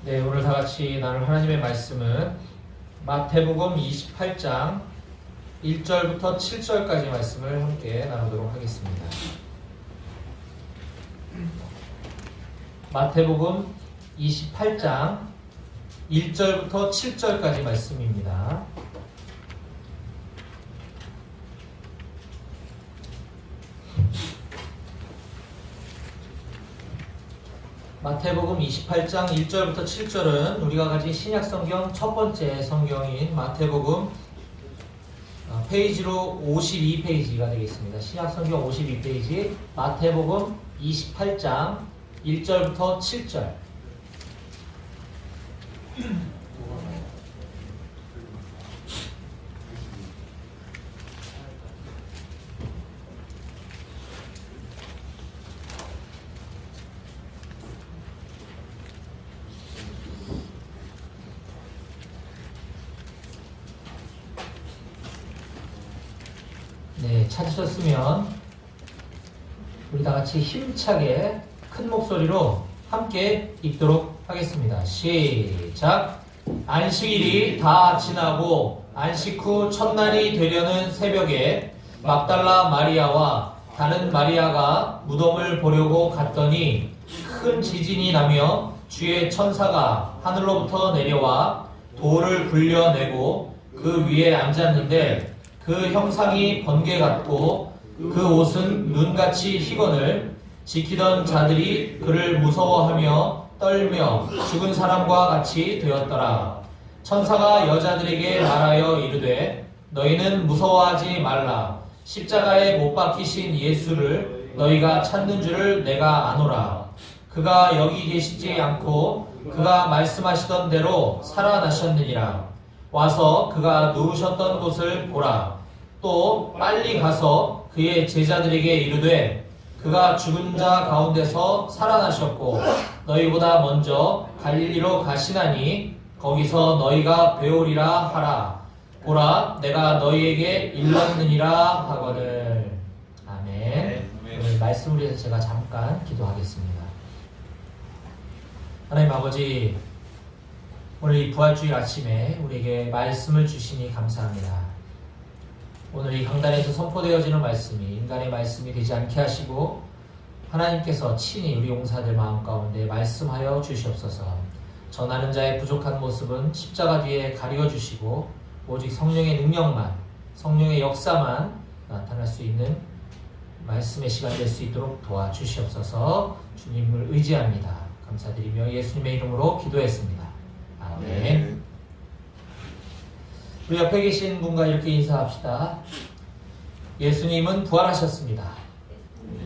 네, 오늘 다 같이 나눌 하나님의 말씀은 마태복음 28장 1절부터 7절까지 말씀을 함께 나누도록 하겠습니다. 마태복음 28장 1절부터 7절까지 말씀입니다. 마태복음 28장 1절부터 7절은 우리가 가진 신약성경 첫 번째 성경인 마태복음 페이지로 52페이지가 되겠습니다. 신약성경 52페이지 마태복음 28장 1절부터 7절. 네, 찾으셨으면 우리 다 같이 힘차게 큰 목소리로 함께 읽도록 하겠습니다. 시작! 안식일이 다 지나고 안식 후 첫날이 되려는 새벽에 막달라 마리아와 다른 마리아가 무덤을 보려고 갔더니 큰 지진이 나며 주의 천사가 하늘로부터 내려와 돌을 굴려내고 그 위에 앉았는데 그 형상이 번개 같고 그 옷은 눈같이 희거늘 지키던 자들이 그를 무서워하며 떨며 죽은 사람과 같이 되었더라. 천사가 여자들에게 말하여 이르되 너희는 무서워하지 말라. 십자가에 못 박히신 예수를 너희가 찾는 줄을 내가 아노라. 그가 여기 계시지 않고 그가 말씀하시던 대로 살아나셨느니라. 와서 그가 누우셨던 곳을 보라. 또 빨리 가서 그의 제자들에게 이르되 그가 죽은 자 가운데서 살아나셨고 너희보다 먼저 갈릴리로 가시나니 거기서 너희가 배우리라 하라. 보라, 내가 너희에게 일렀느니라 하거늘. 아멘. 오늘 말씀을 위해서 제가 잠깐 기도하겠습니다. 하나님 아버지, 오늘 이 부활주일 아침에 우리에게 말씀을 주시니 감사합니다. 오늘 이 강단에서 선포되어지는 말씀이 인간의 말씀이 되지 않게 하시고 하나님께서 친히 우리 용사들 마음 가운데 말씀하여 주시옵소서. 전하는 자의 부족한 모습은 십자가 뒤에 가려주시고 오직 성령의 능력만, 성령의 역사만 나타날 수 있는 말씀의 시간 될 수 있도록 도와주시옵소서. 주님을 의지합니다. 감사드리며 예수님의 이름으로 기도했습니다. 아멘. 우리 옆에 계신 분과 이렇게 인사합시다. 예수님은 부활하셨습니다.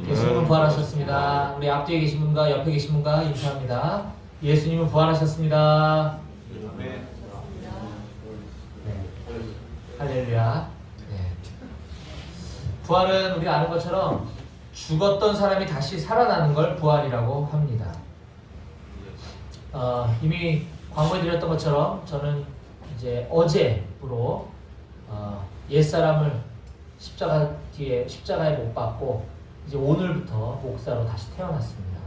예수님은 부활하셨습니다. 우리 앞뒤에 계신 분과 옆에 계신 분과 인사합니다. 예수님은 부활하셨습니다. 네. 할렐루야. 네. 부활은 우리가 아는 것처럼 죽었던 사람이 다시 살아나는 걸 부활이라고 합니다. 이미 광고해 드렸던 것처럼 저는 이제 어제부로 옛사람을 십자가에 못 박고 이제 오늘부터 목사로 다시 태어났습니다.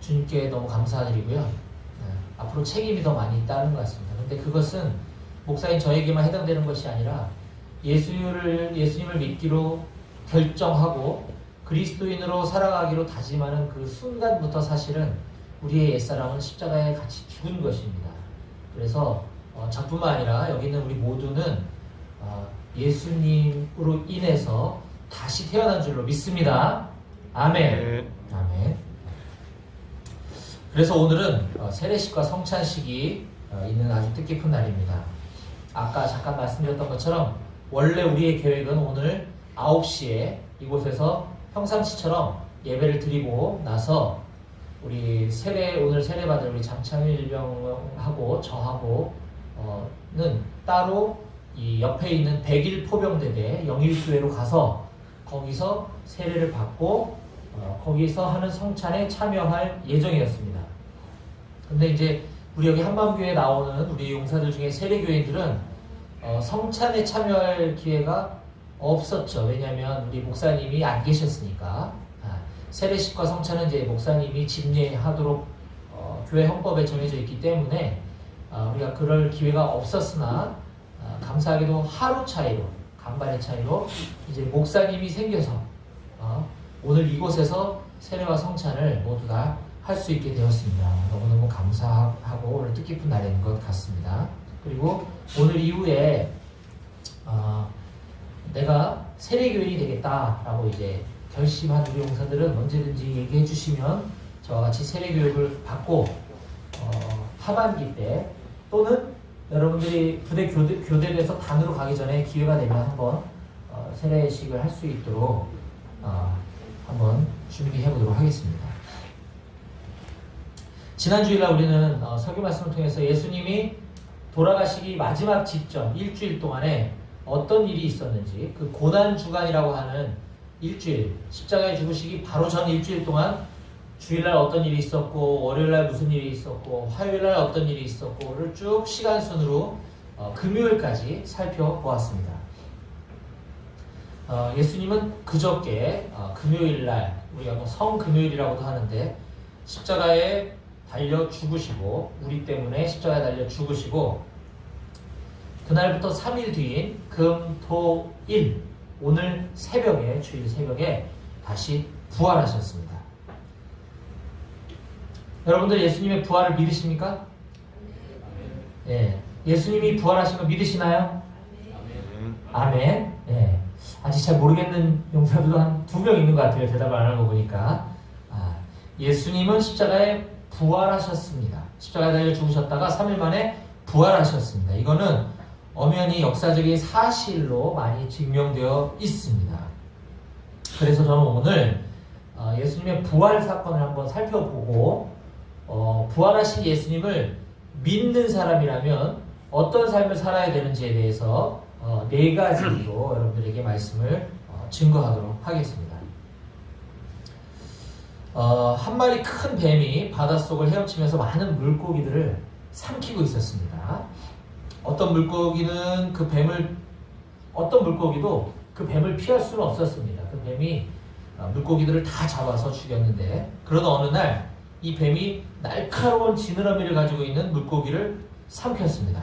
주님께 너무 감사드리고요. 앞으로 책임이 더 많이 있다는 것 같습니다. 그런데 그것은 목사인 저에게만 해당되는 것이 아니라 예수님을 믿기로 결정하고 그리스도인으로 살아가기로 다짐하는 그 순간부터 사실은 우리의 옛사람은 십자가에 같이 죽은 것입니다. 그래서 저뿐만 아니라 여기 있는 우리 모두는 예수님으로 인해서 다시 태어난 줄로 믿습니다. 아멘. 아멘. 그래서 오늘은 세례식과 성찬식이 있는 아주 뜻깊은 날입니다. 아까 잠깐 말씀드렸던 것처럼 원래 우리의 계획은 오늘 9시에 이곳에서 평상시처럼 예배를 드리고 나서 우리 오늘 세례받을 우리 장창일 일병하고 저하고는 따로 이 옆에 있는 100일 포병대대 영일교회로 가서 거기서 세례를 받고 거기서 하는 성찬에 참여할 예정이었습니다. 근데 이제 우리 여기 한밤교회에 나오는 우리 용사들 중에 세례교인들은 성찬에 참여할 기회가 없었죠. 왜냐하면 우리 목사님이 안 계셨으니까. 세례식과 성찬은 이제 목사님이 집례하도록 교회 헌법에 정해져 있기 때문에 우리가 그럴 기회가 없었으나 감사하게도 하루 차이로, 간발의 차이로 이제 목사님이 생겨서 오늘 이곳에서 세례와 성찬을 모두 다 할 수 있게 되었습니다. 너무너무 감사하고 오늘 뜻깊은 날인 것 같습니다. 그리고 오늘 이후에 내가 세례교인이 되겠다라고 이제 결심한 우리 용사들은 언제든지 얘기해 주시면 저와 같이 세례교육을 받고 하반기 때 또는 여러분들이 부대 교대돼서 단으로 가기 전에 기회가 되면 한번 세례식을 할 수 있도록 한번 준비해 보도록 하겠습니다. 지난 주일날 우리는 설교 말씀을 통해서 예수님이 돌아가시기 마지막 직전 일주일 동안에 어떤 일이 있었는지, 그 고난 주간이라고 하는 일주일, 십자가에 죽으시기 바로 전 일주일 동안 주일날 어떤 일이 있었고, 월요일날 무슨 일이 있었고, 화요일날 어떤 일이 있었고를 쭉 시간 순으로 금요일까지 살펴보았습니다. 예수님은 그저께 금요일날, 우리가 뭐 성금요일이라고도 하는데, 십자가에 달려 죽으시고, 우리 때문에 십자가에 달려 죽으시고, 그날부터 3일 뒤인 금, 토, 일, 오늘 새벽에, 주일 새벽에 다시 부활하셨습니다. 여러분들 예수님의 부활을 믿으십니까? 예. 예수님이 부활하신 거 믿으시나요? 아멘. 예. 아직 잘 모르겠는 용사들도 한 2명 있는 것 같아요. 대답을 안 하는 거 보니까. 예수님은 십자가에 부활하셨습니다. 십자가에 달려 죽으셨다가 3일 만에 부활하셨습니다. 이거는 엄연히 역사적인 사실로 많이 증명되어 있습니다. 그래서 저는 오늘 예수님의 부활 사건을 한번 살펴보고 부활하신 예수님을 믿는 사람이라면 어떤 삶을 살아야 되는지에 대해서 4가지로 여러분들에게 말씀을 증거하도록 하겠습니다. 한 마리 큰 뱀이 바닷속을 헤엄치면서 많은 물고기들을 삼키고 있었습니다. 어떤 물고기도 그 뱀을 피할 수는 없었습니다. 그 뱀이 물고기들을 다 잡아서 죽였는데, 그러던 어느 날 이 뱀이 날카로운 지느러미를 가지고 있는 물고기를 삼켰습니다.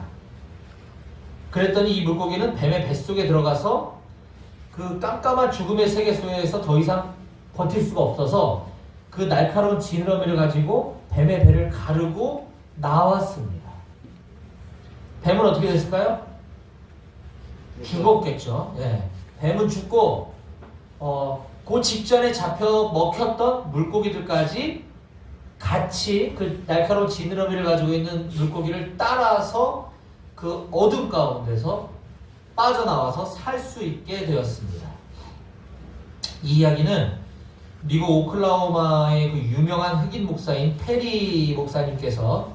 그랬더니 이 물고기는 뱀의 뱃속에 들어가서 그 깜깜한 죽음의 세계 속에서 더 이상 버틸 수가 없어서 그 날카로운 지느러미를 가지고 뱀의 배를 가르고 나왔습니다. 뱀은 어떻게 됐을까요? 죽었겠죠. 예. 뱀은 죽고 그 직전에 잡혀 먹혔던 물고기들까지 같이 그 날카로운 지느러미를 가지고 있는 물고기를 따라서 그 어둠 가운데서 빠져나와서 살 수 있게 되었습니다. 이 이야기는 미국 오클라호마의 그 유명한 흑인 목사인 페리 목사님께서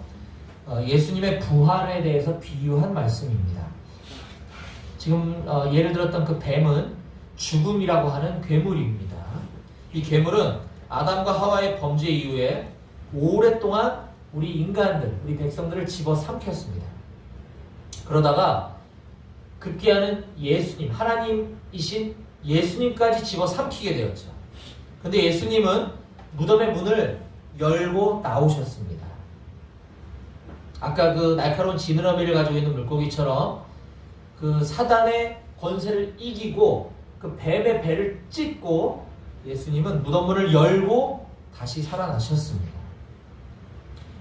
예수님의 부활에 대해서 비유한 말씀입니다. 지금 예를 들었던 그 뱀은 죽음이라고 하는 괴물입니다. 이 괴물은 아담과 하와의 범죄 이후에 오랫동안 우리 인간들, 우리 백성들을 집어삼켰습니다. 그러다가 급기야는 예수님, 하나님이신 예수님까지 집어삼키게 되었죠. 근데 예수님은 무덤의 문을 열고 나오셨습니다. 아까 그 날카로운 지느러미를 가지고 있는 물고기처럼 그 사단의 권세를 이기고 그 뱀의 배를 찢고 예수님은 무덤 문을 열고 다시 살아나셨습니다.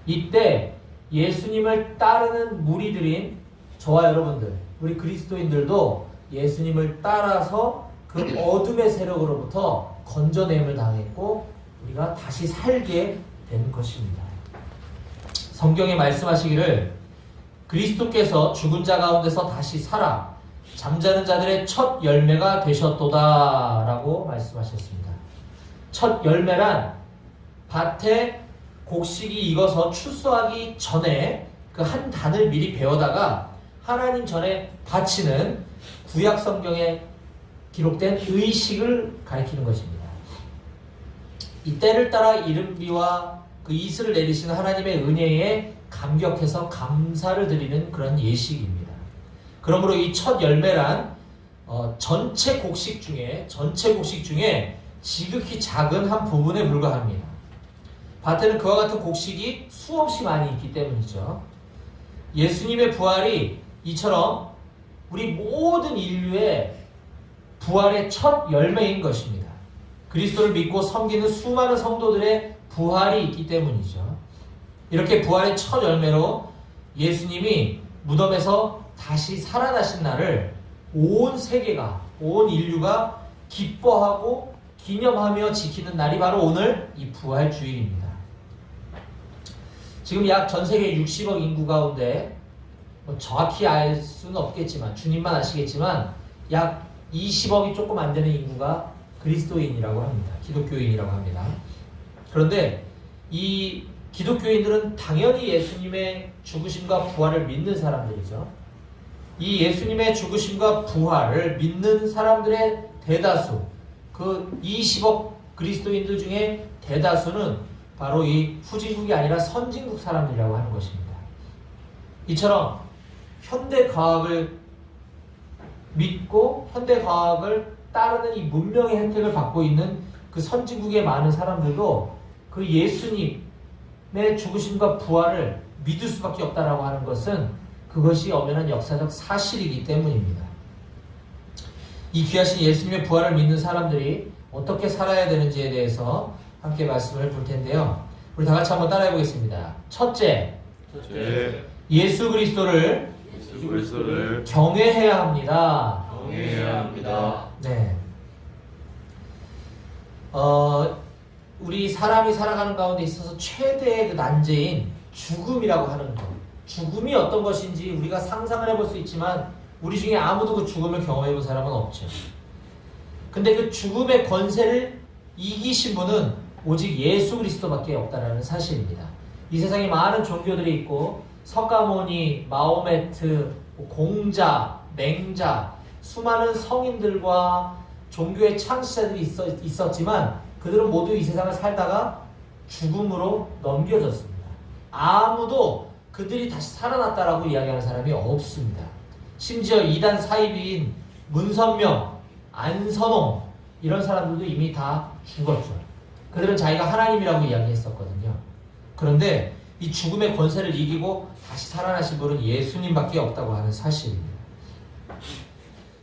이때 예수님을 따르는 무리들인 저와 여러분들, 우리 그리스도인들도 예수님을 따라서 그 어둠의 세력으로부터 건져냄을 당했고 우리가 다시 살게 된 것입니다. 성경에 말씀하시기를 그리스도께서 죽은 자 가운데서 다시 살아 잠자는 자들의 첫 열매가 되셨도다 라고 말씀하셨습니다. 첫 열매란 밭에 곡식이 익어서 추수하기 전에 그 한 단을 미리 베어다가 하나님 전에 바치는 구약 성경에 기록된 의식을 가리키는 것입니다. 이 때를 따라 이른비와 그 이슬을 내리시는 하나님의 은혜에 감격해서 감사를 드리는 그런 예식입니다. 그러므로 이 첫 열매란 전체 곡식 중에 지극히 작은 한 부분에 불과합니다. 밭에는 그와 같은 곡식이 수없이 많이 있기 때문이죠. 예수님의 부활이 이처럼 우리 모든 인류의 부활의 첫 열매인 것입니다. 그리스도를 믿고 섬기는 수많은 성도들의 부활이 있기 때문이죠. 이렇게 부활의 첫 열매로 예수님이 무덤에서 다시 살아나신 날을 온 세계가, 온 인류가 기뻐하고 기념하며 지키는 날이 바로 오늘 이 부활 주일입니다. 지금 약 전 세계 60억 인구 가운데 정확히 알 수는 없겠지만 주님만 아시겠지만 약 20억이 조금 안 되는 인구가 그리스도인이라고 합니다. 기독교인이라고 합니다. 그런데 이 기독교인들은 당연히 예수님의 죽으심과 부활을 믿는 사람들이죠. 이 예수님의 죽으심과 부활을 믿는 사람들의 대다수, 그 20억 그리스도인들 중에 대다수는 바로 이 후진국이 아니라 선진국 사람들이라고 하는 것입니다. 이처럼 현대과학을 믿고 현대과학을 따르는 이 문명의 혜택을 받고 있는 그 선진국의 많은 사람들도 그 예수님의 죽으심과 부활을 믿을 수밖에 없다라고 하는 것은 그것이 엄연한 역사적 사실이기 때문입니다. 이 귀하신 예수님의 부활을 믿는 사람들이 어떻게 살아야 되는지에 대해서 함께 말씀을 볼 텐데요. 우리 다 같이 한번 따라해 보겠습니다. 첫째, 예수 그리스도를 경외해야 합니다. 네. 우리 사람이 살아가는 가운데 있어서 최대의 그 난제인 죽음이라고 하는 것. 죽음이 어떤 것인지 우리가 상상을 해볼 수 있지만 우리 중에 아무도 그 죽음을 경험해 본 사람은 없죠. 근데 그 죽음의 권세를 이기신 분은 오직 예수 그리스도밖에 없다는 사실입니다. 이 세상에 많은 종교들이 있고 석가모니, 마호메트, 공자, 맹자, 수많은 성인들과 종교의 창시자들이 있었지만 그들은 모두 이 세상을 살다가 죽음으로 넘겨졌습니다. 아무도 그들이 다시 살아났다라고 이야기하는 사람이 없습니다. 심지어 이단 사입인 문선명, 안선홍 이런 사람들도 이미 다 죽었죠. 그들은 자기가 하나님이라고 이야기했었거든요. 그런데 이 죽음의 권세를 이기고 다시 살아나신 분은 예수님밖에 없다고 하는 사실입니다.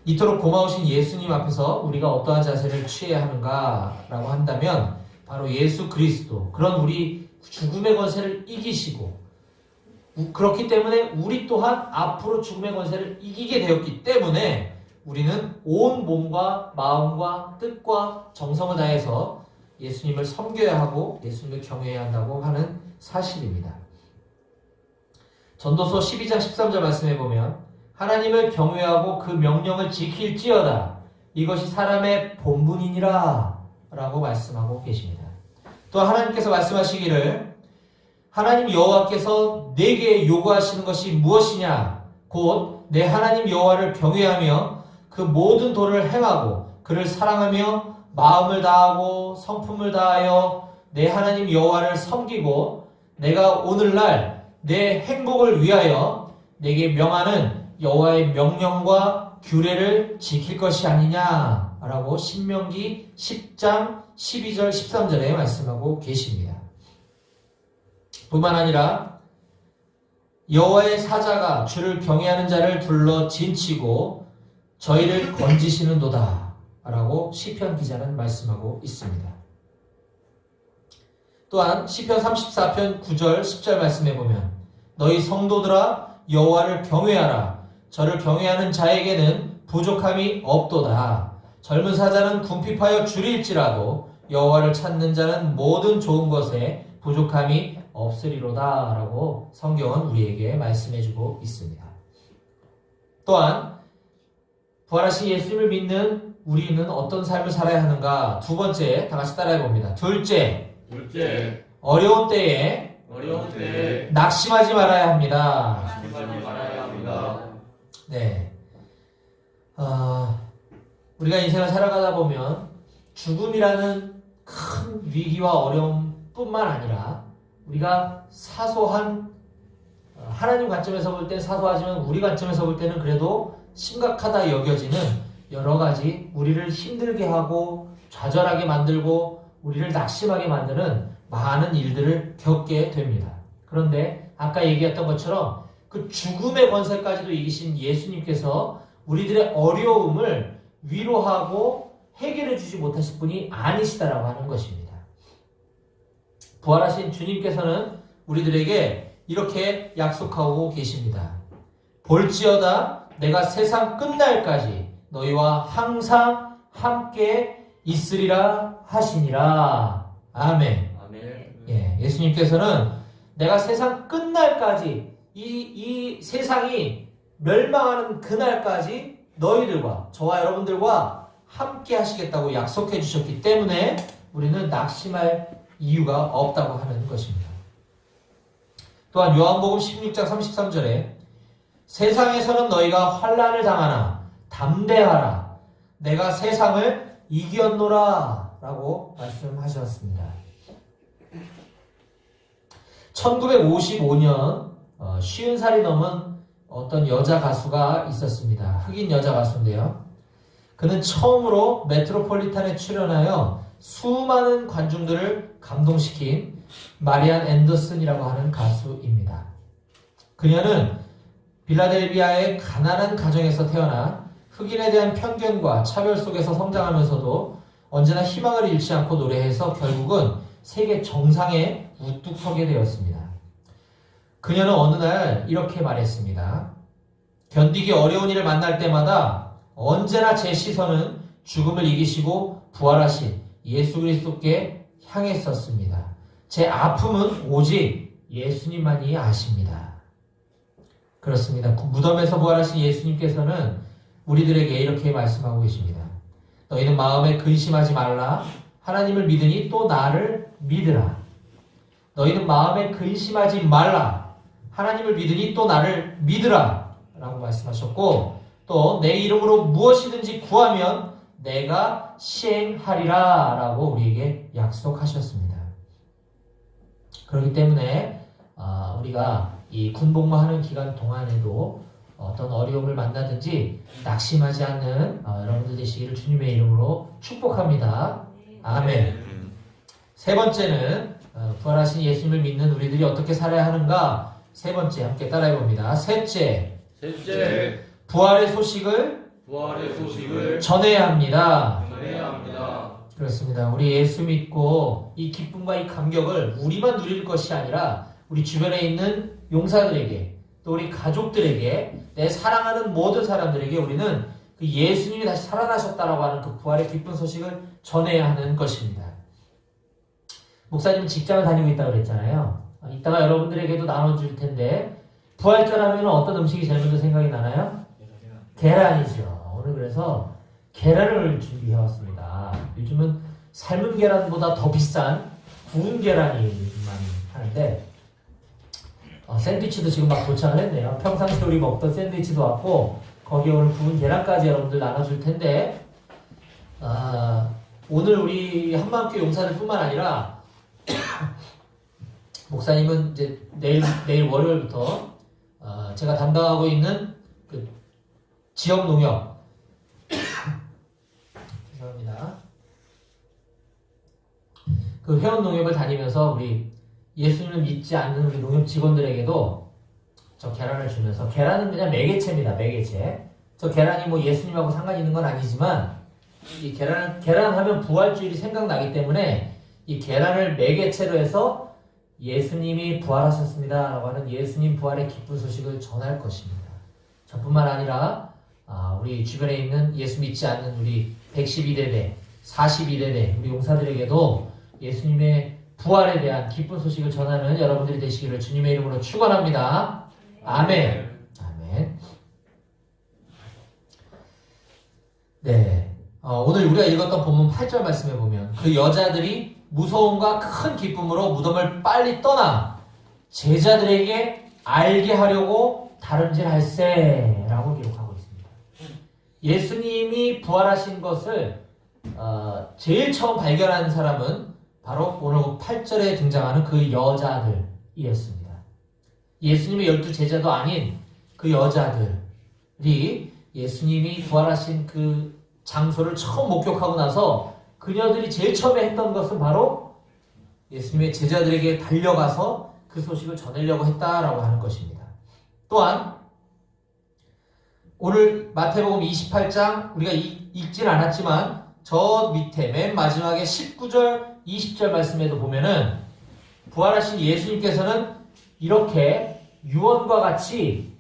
이토록 고마우신 예수님 앞에서 우리가 어떠한 자세를 취해야 하는가라고 한다면 바로 예수 그리스도, 그런 우리 죽음의 권세를 이기시고 그렇기 때문에 우리 또한 앞으로 죽음의 권세를 이기게 되었기 때문에 우리는 온 몸과 마음과 뜻과 정성을 다해서 예수님을 섬겨야 하고 예수님을 경외해야 한다고 하는 사실입니다. 전도서 12장 13절 말씀해 보면 하나님을 경외하고 그 명령을 지킬지어다 이것이 사람의 본분이니라 라고 말씀하고 계십니다. 또 하나님께서 말씀하시기를 하나님 여호와께서 내게 요구하시는 것이 무엇이냐 곧 내 하나님 여호와를 경외하며 그 모든 도를 행하고 그를 사랑하며 마음을 다하고 성품을 다하여 내 하나님 여호와를 섬기고 내가 오늘날 내 행복을 위하여 내게 명하는 여호와의 명령과 규례를 지킬 것이 아니냐라고 신명기 10장 12절 13절에 말씀하고 계십니다. 뿐만 아니라 여호와의 사자가 주를 경외하는 자를 둘러 진치고 저희를 건지시는도다 라고 시편 기자는 말씀하고 있습니다. 또한 시편 34편 9절 10절 말씀해 보면 너희 성도들아 여호와를 경외하라 저를 경외하는 자에게는 부족함이 없도다. 젊은 사자는 궁핍하여 줄일지라도 여호와를 찾는 자는 모든 좋은 것에 부족함이 없으리로다 라고 성경은 우리에게 말씀해주고 있습니다. 또한 부활하신 예수님을 믿는 우리는 어떤 삶을 살아야 하는가? 두 번째, 다 같이 따라해 봅니다. 둘째, 어려운 때에 낙심하지 말아야 합니다. 네, 우리가 인생을 살아가다 보면 죽음이라는 큰 위기와 어려움뿐만 아니라 우리가 사소한 하나님 관점에서 볼 때 사소하지만 우리 관점에서 볼 때는 그래도 심각하다 여겨지는 여러 가지 우리를 힘들게 하고 좌절하게 만들고 우리를 낙심하게 만드는 많은 일들을 겪게 됩니다. 그런데 아까 얘기했던 것처럼 그 죽음의 권세까지도 이기신 예수님께서 우리들의 어려움을 위로하고 해결해 주지 못하실 분이 아니시다라고 하는 것입니다. 부활하신 주님께서는 우리들에게 이렇게 약속하고 계십니다. 볼지어다 내가 세상 끝날까지 너희와 항상 함께 있으리라 하시니라. 아멘. 예, 예수님께서는 내가 세상 끝날까지 이 세상이 멸망하는 그날까지 너희들과 저와 여러분들과 함께 하시겠다고 약속해 주셨기 때문에 우리는 낙심할 이유가 없다고 하는 것입니다. 또한 요한복음 16장 33절에 세상에서는 너희가 환난을 당하나 담대하라 내가 세상을 이겼노라 라고 말씀하셨습니다. 1955년 50살이 넘은 어떤 여자 가수가 있었습니다. 흑인 여자 가수인데요. 그는 처음으로 메트로폴리탄에 출연하여 수많은 관중들을 감동시킨 마리안 앤더슨이라고 하는 가수입니다. 그녀는 필라델피아의 가난한 가정에서 태어나 흑인에 대한 편견과 차별 속에서 성장하면서도 언제나 희망을 잃지 않고 노래해서 결국은 세계 정상에 우뚝 서게 되었습니다. 그녀는 어느 날 이렇게 말했습니다. 견디기 어려운 일을 만날 때마다 언제나 제 시선은 죽음을 이기시고 부활하신 예수 그리스도께 향했었습니다. 제 아픔은 오직 예수님만이 아십니다. 그렇습니다. 무덤에서 부활하신 예수님께서는 우리들에게 이렇게 말씀하고 계십니다. 너희는 마음에 근심하지 말라. 하나님을 믿으니 또 나를 믿으라. 너희는 마음에 근심하지 말라. 하나님을 믿으니 또 나를 믿으라. 라고 말씀하셨고 또 내 이름으로 무엇이든지 구하면 내가 시행하리라. 라고 우리에게 약속하셨습니다. 그렇기 때문에 우리가 이 군복무하는 기간 동안에도 어떤 어려움을 만나든지 낙심하지 않는 여러분들 되시기를 주님의 이름으로 축복합니다. 아멘. 세 번째는 부활하신 예수님을 믿는 우리들이 어떻게 살아야 하는가? 세 번째 함께 따라해 봅니다. 셋째, 부활의 소식을 전해야 합니다. 그렇습니다. 우리 예수 믿고 이 기쁨과 이 감격을 우리만 누릴 것이 아니라 우리 주변에 있는 용사들에게 또 우리 가족들에게 내 사랑하는 모든 사람들에게 우리는 그 예수님이 다시 살아나셨다라고 하는 그 부활의 기쁜 소식을 전해야 하는 것입니다. 목사님은 직장을 다니고 있다고 그랬잖아요. 이따가 여러분들에게도 나눠줄 텐데 부활절하면 어떤 음식이 제일 먼저 생각이 나나요? 계란이죠. 오늘 그래서 계란을 준비해왔습니다. 요즘은 삶은 계란보다 더 비싼 구운 계란이 많이 하는데 샌드위치도 지금 막 도착을 했네요. 평상시에 우리 먹던 샌드위치도 왔고 거기에 오늘 구운 계란까지 여러분들 나눠줄 텐데 오늘 우리 한마음교회 용사들 뿐만 아니라 목사님은 이제 내일 월요일부터 제가 담당하고 있는 그 지역 농협 죄송합니다. 그 회원 농협을 다니면서 우리 예수님을 믿지 않는 우리 농협 직원들에게도 저 계란을 주면서 계란은 그냥 매개체입니다. 매개체. 저 계란이 뭐 예수님하고 상관이 있는 건 아니지만 이 계란 하면 부활주일이 생각나기 때문에 이 계란을 매개체로 해서 예수님이 부활하셨습니다 라고 하는 예수님 부활의 기쁜 소식을 전할 것입니다. 저뿐만 아니라 우리 주변에 있는 예수 믿지 않는 우리 112대대, 42대대 우리 용사들에게도 예수님의 부활에 대한 기쁜 소식을 전하는 여러분들이 되시기를 주님의 이름으로 축원합니다. 아멘. 아멘. 네. 오늘 우리가 읽었던 본문 8절 말씀에 보면 그 여자들이 무서움과 큰 기쁨으로 무덤을 빨리 떠나 제자들에게 알게 하려고 다름질할세라고 기록하고 있습니다. 예수님이 부활하신 것을 제일 처음 발견한 사람은 바로 오늘 8절에 등장하는 그 여자들이었습니다. 예수님의 12 제자도 아닌 그 여자들이 예수님이 부활하신 그 장소를 처음 목격하고 나서 그녀들이 제일 처음에 했던 것은 바로 예수님의 제자들에게 달려가서 그 소식을 전하려고 했다라고 하는 것입니다. 또한 오늘 마태복음 28장 우리가 읽진 않았지만 저 밑에 맨 마지막에 19절, 20절 말씀에도 보면은 부활하신 예수님께서는 이렇게 유언과 같이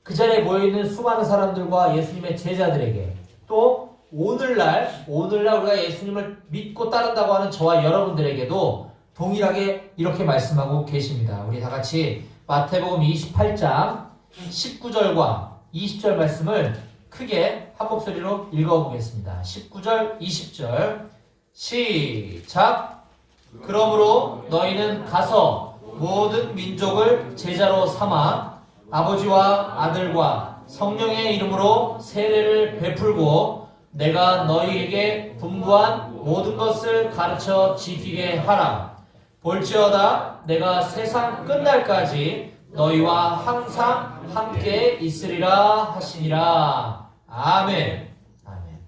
그 자리에 모여있는 수많은 사람들과 예수님의 제자들에게 또 오늘날 우리가 예수님을 믿고 따른다고 하는 저와 여러분들에게도 동일하게 이렇게 말씀하고 계십니다. 우리 다 같이 마태복음 28장 19절과 20절 말씀을 크게 한 목소리로 읽어보겠습니다. 19절, 20절 시작! 그러므로 너희는 가서 모든 민족을 제자로 삼아 아버지와 아들과 성령의 이름으로 세례를 베풀고 내가 너희에게 분부한 모든 것을 가르쳐 지키게 하라. 볼지어다 내가 세상 끝날까지 너희와 항상 함께 있으리라 하시니라. 아멘. 아멘.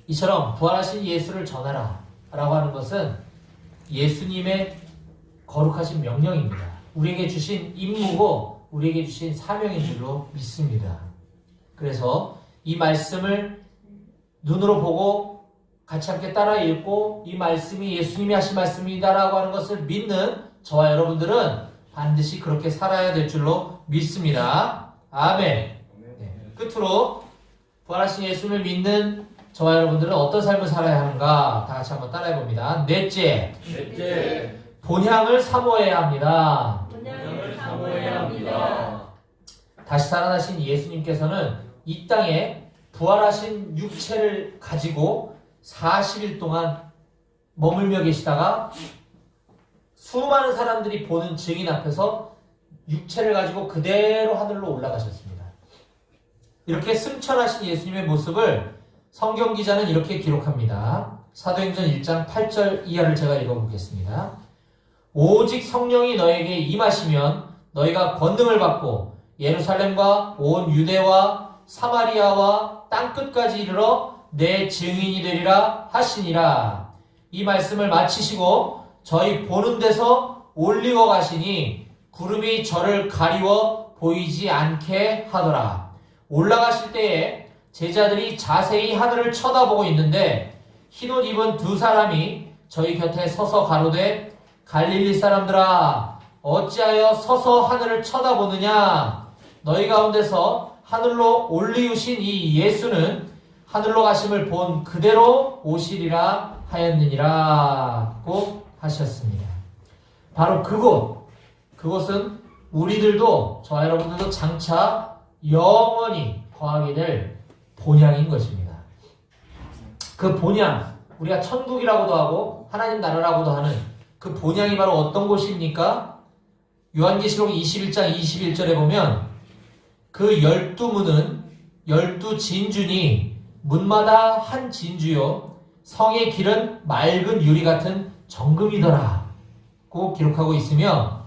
이처럼 부활하신 예수를 전하라 라고 하는 것은 예수님의 거룩하신 명령입니다. 우리에게 주신 임무고 우리에게 주신 사명인 줄로 믿습니다. 그래서 이 말씀을 눈으로 보고 같이 함께 따라 읽고 이 말씀이 예수님이 하신 말씀이다라고 하는 것을 믿는 저와 여러분들은 반드시 그렇게 살아야 될 줄로 믿습니다. 아멘. 네. 끝으로 부활하신 예수를 믿는 저와 여러분들은 어떤 삶을 살아야 하는가 다 같이 한번 따라해 봅니다. 넷째, 본향을 사모해야 합니다. 다시 살아나신 예수님께서는 이 땅에 부활하신 육체를 가지고 40일 동안 머물며 계시다가 수많은 사람들이 보는 증인 앞에서 육체를 가지고 그대로 하늘로 올라가셨습니다. 이렇게 승천하신 예수님의 모습을 성경 기자는 이렇게 기록합니다. 사도행전 1장 8절 이하를 제가 읽어보겠습니다. 오직 성령이 너에게 임하시면 너희가 권능을 받고 예루살렘과 온 유대와 사마리아와 땅끝까지 이르러 내 증인이 되리라 하시니라. 이 말씀을 마치시고 저희 보는 데서 올리워 가시니 구름이 저를 가리워 보이지 않게 하더라. 올라가실 때에 제자들이 자세히 하늘을 쳐다보고 있는데 흰옷 입은 두 사람이 저희 곁에 서서 가로되 갈릴리 사람들아 어찌하여 서서 하늘을 쳐다보느냐. 너희 가운데서 하늘로 올리우신 이 예수는 하늘로 가심을 본 그대로 오시리라 하였느니라고 하셨습니다. 바로 그곳은 우리들도 저와 여러분들도 장차 영원히 거하게 될 본향인 것입니다. 그 본향, 우리가 천국이라고도 하고 하나님 나라라고도 하는 그 본향이 바로 어떤 곳입니까? 요한계시록 21장 21절에 보면 그 12문은 12진주니 문마다 한 진주요 성의 길은 맑은 유리 같은 정금이더라 고 기록하고 있으며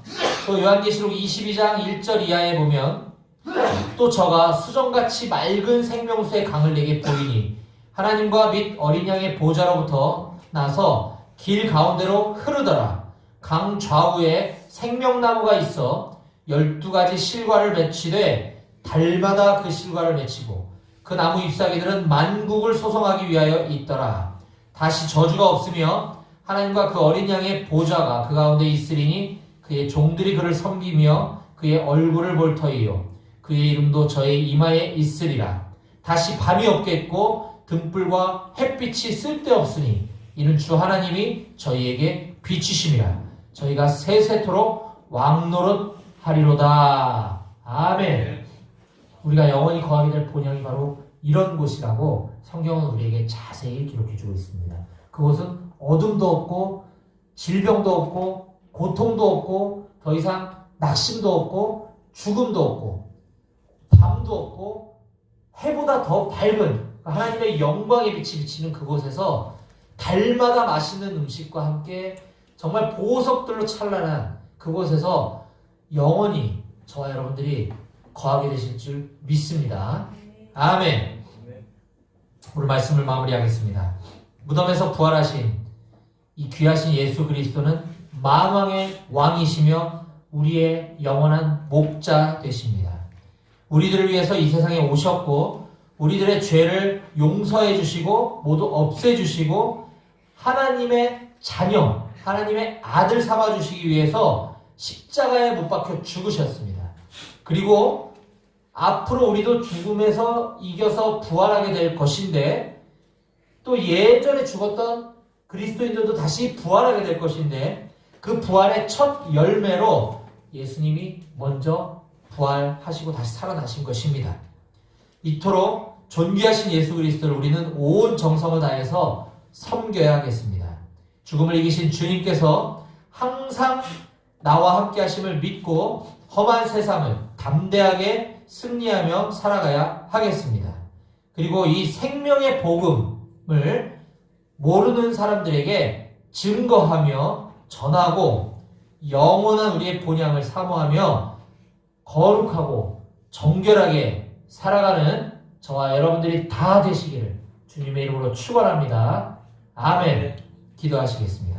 또 요한계시록 22장 1절 이하에 보면 또 저가 수정같이 맑은 생명수의 강을 내게 보이니 하나님과 및 어린 양의 보좌로부터 나서 길 가운데로 흐르더라. 강 좌우에 생명나무가 있어 12가지 실과를 맺히되 달마다 그 실과를 맺히고 그 나무 잎사귀들은 만국을 소송하기 위하여 있더라. 다시 저주가 없으며 하나님과 그 어린 양의 보좌가 그 가운데 있으리니 그의 종들이 그를 섬기며 그의 얼굴을 볼 터이요 그의 이름도 저의 이마에 있으리라. 다시 밤이 없겠고 등불과 햇빛이 쓸데없으니 이는 주 하나님이 저희에게 비추심이라. 저희가 세세토록 왕노릇하리로다. 아멘. 우리가 영원히 거하게 될 본향이 바로 이런 곳이라고 성경은 우리에게 자세히 기록해주고 있습니다. 그곳은 어둠도 없고 질병도 없고 고통도 없고 더 이상 낙심도 없고 죽음도 없고 밤도 없고 해보다 더 밝은 하나님의 영광의 빛이 비치는 그곳에서 달마다 맛있는 음식과 함께 정말 보석들로 찬란한 그곳에서 영원히 저와 여러분들이 거하게 되실 줄 믿습니다. 아멘. 오늘 말씀을 마무리하겠습니다. 무덤에서 부활하신 이 귀하신 예수 그리스도는 만왕의 왕이시며 우리의 영원한 목자 되십니다. 우리들을 위해서 이 세상에 오셨고 우리들의 죄를 용서해 주시고 모두 없애 주시고 하나님의 자녀, 하나님의 아들 삼아 주시기 위해서 십자가에 못 박혀 죽으셨습니다. 그리고 앞으로 우리도 죽음에서 이겨서 부활하게 될 것인데 또 예전에 죽었던 그리스도인들도 다시 부활하게 될 것인데 그 부활의 첫 열매로 예수님이 먼저 부활하시고 다시 살아나신 것입니다. 이토록 존귀하신 예수 그리스도를 우리는 온 정성을 다해서 섬겨야 하겠습니다. 죽음을 이기신 주님께서 항상 나와 함께 하심을 믿고 험한 세상을 담대하게 승리하며 살아가야 하겠습니다. 그리고 이 생명의 복음을 모르는 사람들에게 증거하며 전하고 영원한 우리의 본향을 사모하며 거룩하고 정결하게 살아가는 저와 여러분들이 다 되시기를 주님의 이름으로 축원합니다. 아멘. 기도하시겠습니다.